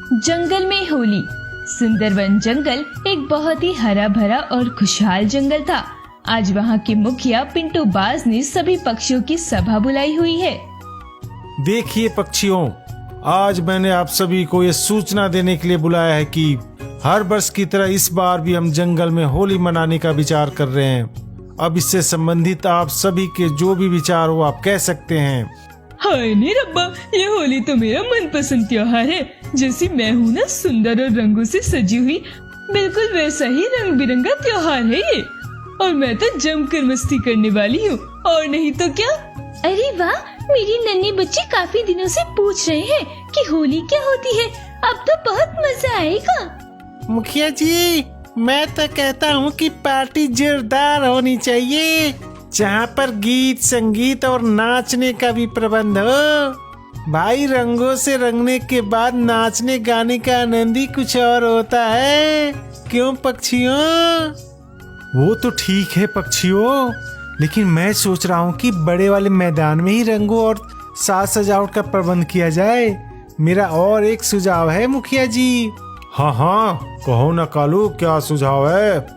जंगल में होली। सुंदरवन जंगल एक बहुत ही हरा भरा और खुशहाल जंगल था। आज वहाँ के मुखिया पिंटू बाज ने सभी पक्षियों की सभा बुलाई हुई है। देखिए पक्षियों, आज मैंने आप सभी को ये सूचना देने के लिए बुलाया है कि हर वर्ष की तरह इस बार भी हम जंगल में होली मनाने का विचार कर रहे हैं। अब इससे संबंधित आप सभी के जो भी विचार हो आप कह सकते हैं। हाय नी रब्बा, ये होली तो मेरा मनपसंद त्योहार है। जैसी मैं हूँ ना, सुंदर और रंगों से सजी हुई, बिल्कुल वैसा ही रंग बिरंगा त्योहार है ये। और मैं तो जमकर मस्ती करने वाली हूँ, और नहीं तो क्या। अरे वाह, मेरी नन्ही बच्ची काफी दिनों से पूछ रहे हैं कि होली क्या होती है। अब तो बहुत मजा आएगा। मुखिया जी, मैं तो कहता हूँ कि पार्टी जोरदार होनी चाहिए, जहाँ पर गीत संगीत और नाचने का भी प्रबंध हो। भाई, रंगों से रंगने के बाद नाचने गाने का आनंद ही कुछ और होता है। क्यों पक्षियों? वो तो ठीक है पक्षियों, लेकिन मैं सोच रहा हूँ कि बड़े वाले मैदान में ही रंगों और साज सजावट का प्रबंध किया जाए। मेरा और एक सुझाव है मुखिया जी। हाँ हाँ, कहो ना कालू, क्या सुझाव है?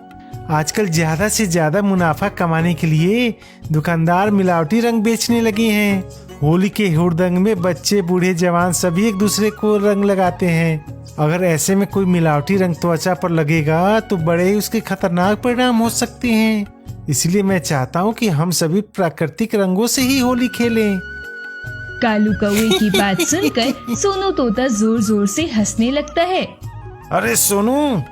आजकल ज्यादा से ज्यादा मुनाफा कमाने के लिए दुकानदार मिलावटी रंग बेचने लगे हैं। होली के हुड़दंग में बच्चे बूढ़े जवान सभी एक दूसरे को रंग लगाते हैं। अगर ऐसे में कोई मिलावटी रंग त्वचा पर लगेगा तो बड़े ही उसके खतरनाक परिणाम हो सकते हैं। इसलिए मैं चाहता हूँ कि हम सभी प्राकृतिक रंगों से ही होली खेलें। कालू कौवे की बात सुनकर सोनू तोता जोर जोर से हंसने लगता है। अरे सोनू,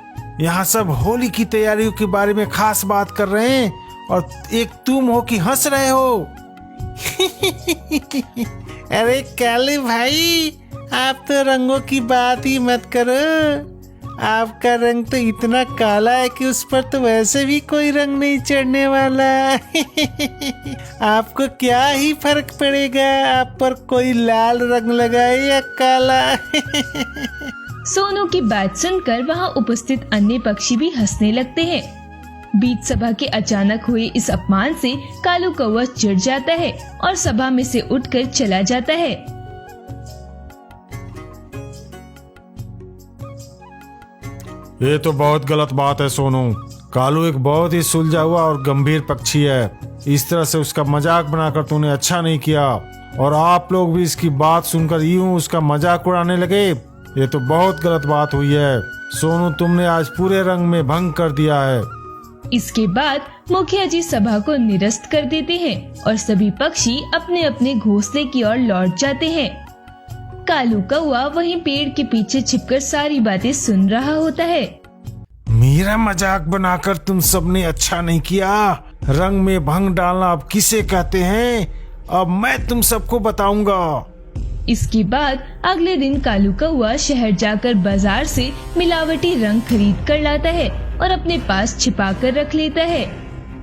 यहाँ सब होली की तैयारियों के बारे में खास बात कर रहे हैं और एक तुम हो कि हंस रहे हो। अरे कालू भाई, आप तो रंगों की बात ही मत करो। आपका रंग तो इतना काला है कि उस पर तो वैसे भी कोई रंग नहीं चढ़ने वाला। आपको क्या ही फर्क पड़ेगा, आप पर कोई लाल रंग लगाए या काला। सोनू की बात सुनकर वहाँ उपस्थित अन्य पक्षी भी हंसने लगते हैं। बीच सभा के अचानक हुए इस अपमान से कालू कौवा चिढ़ जाता है और सभा में से उठकर चला जाता है। ये तो बहुत गलत बात है सोनू। कालू एक बहुत ही सुलझा हुआ और गंभीर पक्षी है। इस तरह से उसका मजाक बनाकर तूने अच्छा नहीं किया, और आप लोग भी इसकी बात सुनकर यूं उसका मजाक उड़ाने लगे। ये तो बहुत गलत बात हुई है सोनू, तुमने आज पूरे रंग में भंग कर दिया है। इसके बाद मुखिया जी सभा को निरस्त कर देते हैं और सभी पक्षी अपने अपने घोंसले की ओर लौट जाते हैं। कालू कौवा वहीं पेड़ के पीछे छिपकर सारी बातें सुन रहा होता है। मेरा मजाक बनाकर तुम सबने अच्छा नहीं किया। रंग में भंग डालना अब किसे कहते हैं, अब मैं तुम सबको बताऊंगा। इसके बाद अगले दिन कालू कौवा शहर जाकर बाजार से मिलावटी रंग खरीद कर लाता है और अपने पास छिपा कर रख लेता है।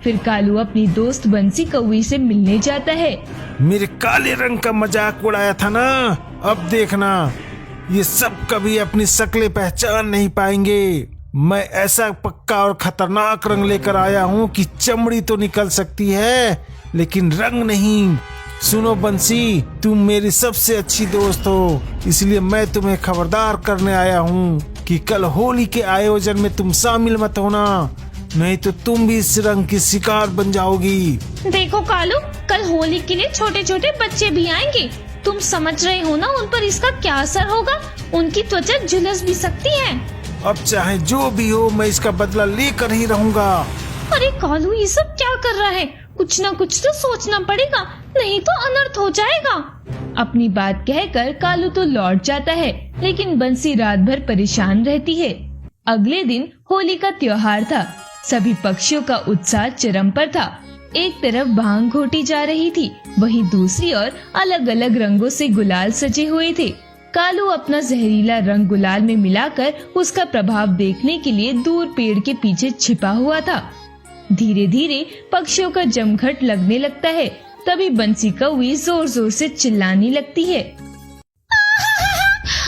फिर कालू अपनी दोस्त बंसी कौवी से मिलने जाता है। मेरे काले रंग का मजाक उड़ाया था ना, अब देखना, ये सब कभी अपनी शक्लें पहचान नहीं पाएंगे। मैं ऐसा पक्का और खतरनाक रंग लेकर आया हूँ कि चमड़ी तो निकल सकती है लेकिन रंग नहीं। सुनो बंसी, तुम मेरी सबसे अच्छी दोस्त हो, इसलिए मैं तुम्हें खबरदार करने आया हूँ कि कल होली के आयोजन में तुम शामिल मत होना, नहीं तो तुम भी इस रंग की शिकार बन जाओगी। देखो कालू, कल होली के लिए छोटे छोटे बच्चे भी आएंगे। तुम समझ रहे हो ना उन पर इसका क्या असर होगा। उनकी त्वचा झुलस भी सकती है। अब चाहे जो भी हो, मैं इसका बदला लेकर ही रहूंगा। अरे कालू, ये सब क्या कर रहा है? कुछ ना कुछ तो सोचना पड़ेगा, नहीं तो अनर्थ हो जाएगा। अपनी बात कहकर कालू तो लौट जाता है, लेकिन बंसी रात भर परेशान रहती है। अगले दिन होली का त्योहार था। सभी पक्षियों का उत्साह चरम पर था। एक तरफ भांग घोटी जा रही थी, वहीं दूसरी ओर अलग अलग रंगों से गुलाल सजे हुए थे। कालू अपना जहरीला रंग गुलाल में मिलाकर उसका प्रभाव देखने के लिए दूर पेड़ के पीछे छिपा हुआ था। धीरे धीरे पक्षियों का जमघट लगने लगता है। तभी बंसी कौवी जोर जोर से चिल्लाने लगती है।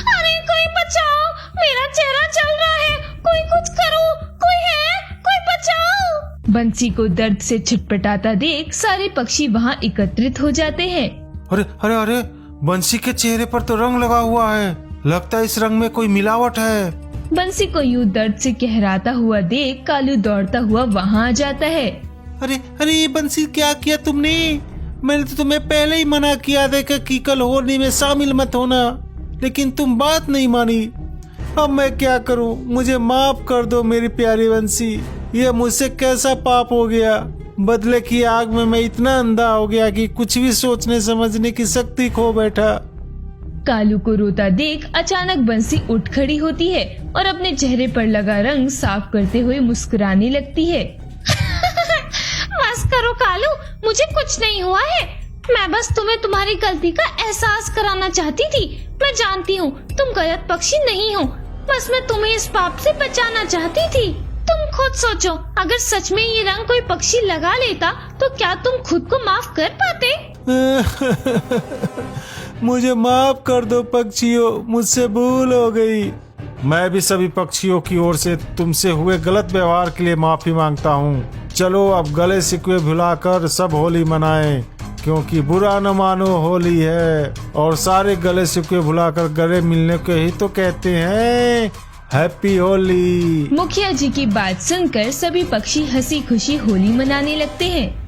अरे कोई बचाओ, मेरा चेहरा जल रहा है, कोई कुछ करो, कोई है, कोई बचाओ। बंसी को दर्द से छटपटाता देख सारे पक्षी वहाँ एकत्रित हो जाते हैं। अरे अरे अरे, बंसी के चेहरे पर तो रंग लगा हुआ है। लगता है इस रंग में कोई मिलावट है। बंसी को यूं दर्द से कहराता हुआ देख कालू दौड़ता हुआ वहाँ आ जाता है। अरे अरे ये बंसी, क्या किया तुमने? मैंने तो तुम्हें पहले ही मना किया था कि कल होली में शामिल मत होना, लेकिन तुम बात नहीं मानी। अब मैं क्या करूं? मुझे माफ कर दो मेरी प्यारी बंसी। ये मुझसे कैसा पाप हो गया? बदले की आग में मैं इतना अंधा हो गया कि कुछ भी सोचने समझने की शक्ति खो बैठा। कालू को रोता देख अचानक बंसी उठ खड़ी होती है और अपने चेहरे पर लगा रंग साफ करते हुए मुस्कुराने लगती है। बस करो कालू, मुझे कुछ नहीं हुआ है। मैं बस तुम्हें तुम्हारी गलती का एहसास कराना चाहती थी। मैं जानती हूँ तुम गलत पक्षी नहीं हो, बस मैं तुम्हें इस पाप से बचाना चाहती थी। तुम खुद सोचो, अगर सच में ये रंग कोई पक्षी लगा लेता तो क्या तुम खुद को माफ कर पाते? मुझे माफ कर दो पक्षियों, मुझसे भूल हो गई। मैं भी सभी पक्षियों की ओर से तुमसे हुए गलत व्यवहार के लिए माफी मांगता हूँ। चलो अब गले शिकवे भुलाकर सब होली मनाएं, क्योंकि बुरा न मानो होली है। और सारे गले शिकवे भुलाकर गले मिलने के ही तो कहते हैं हैप्पी होली। मुखिया जी की बात सुनकर सभी पक्षी हंसी खुशी होली मनाने लगते हैं।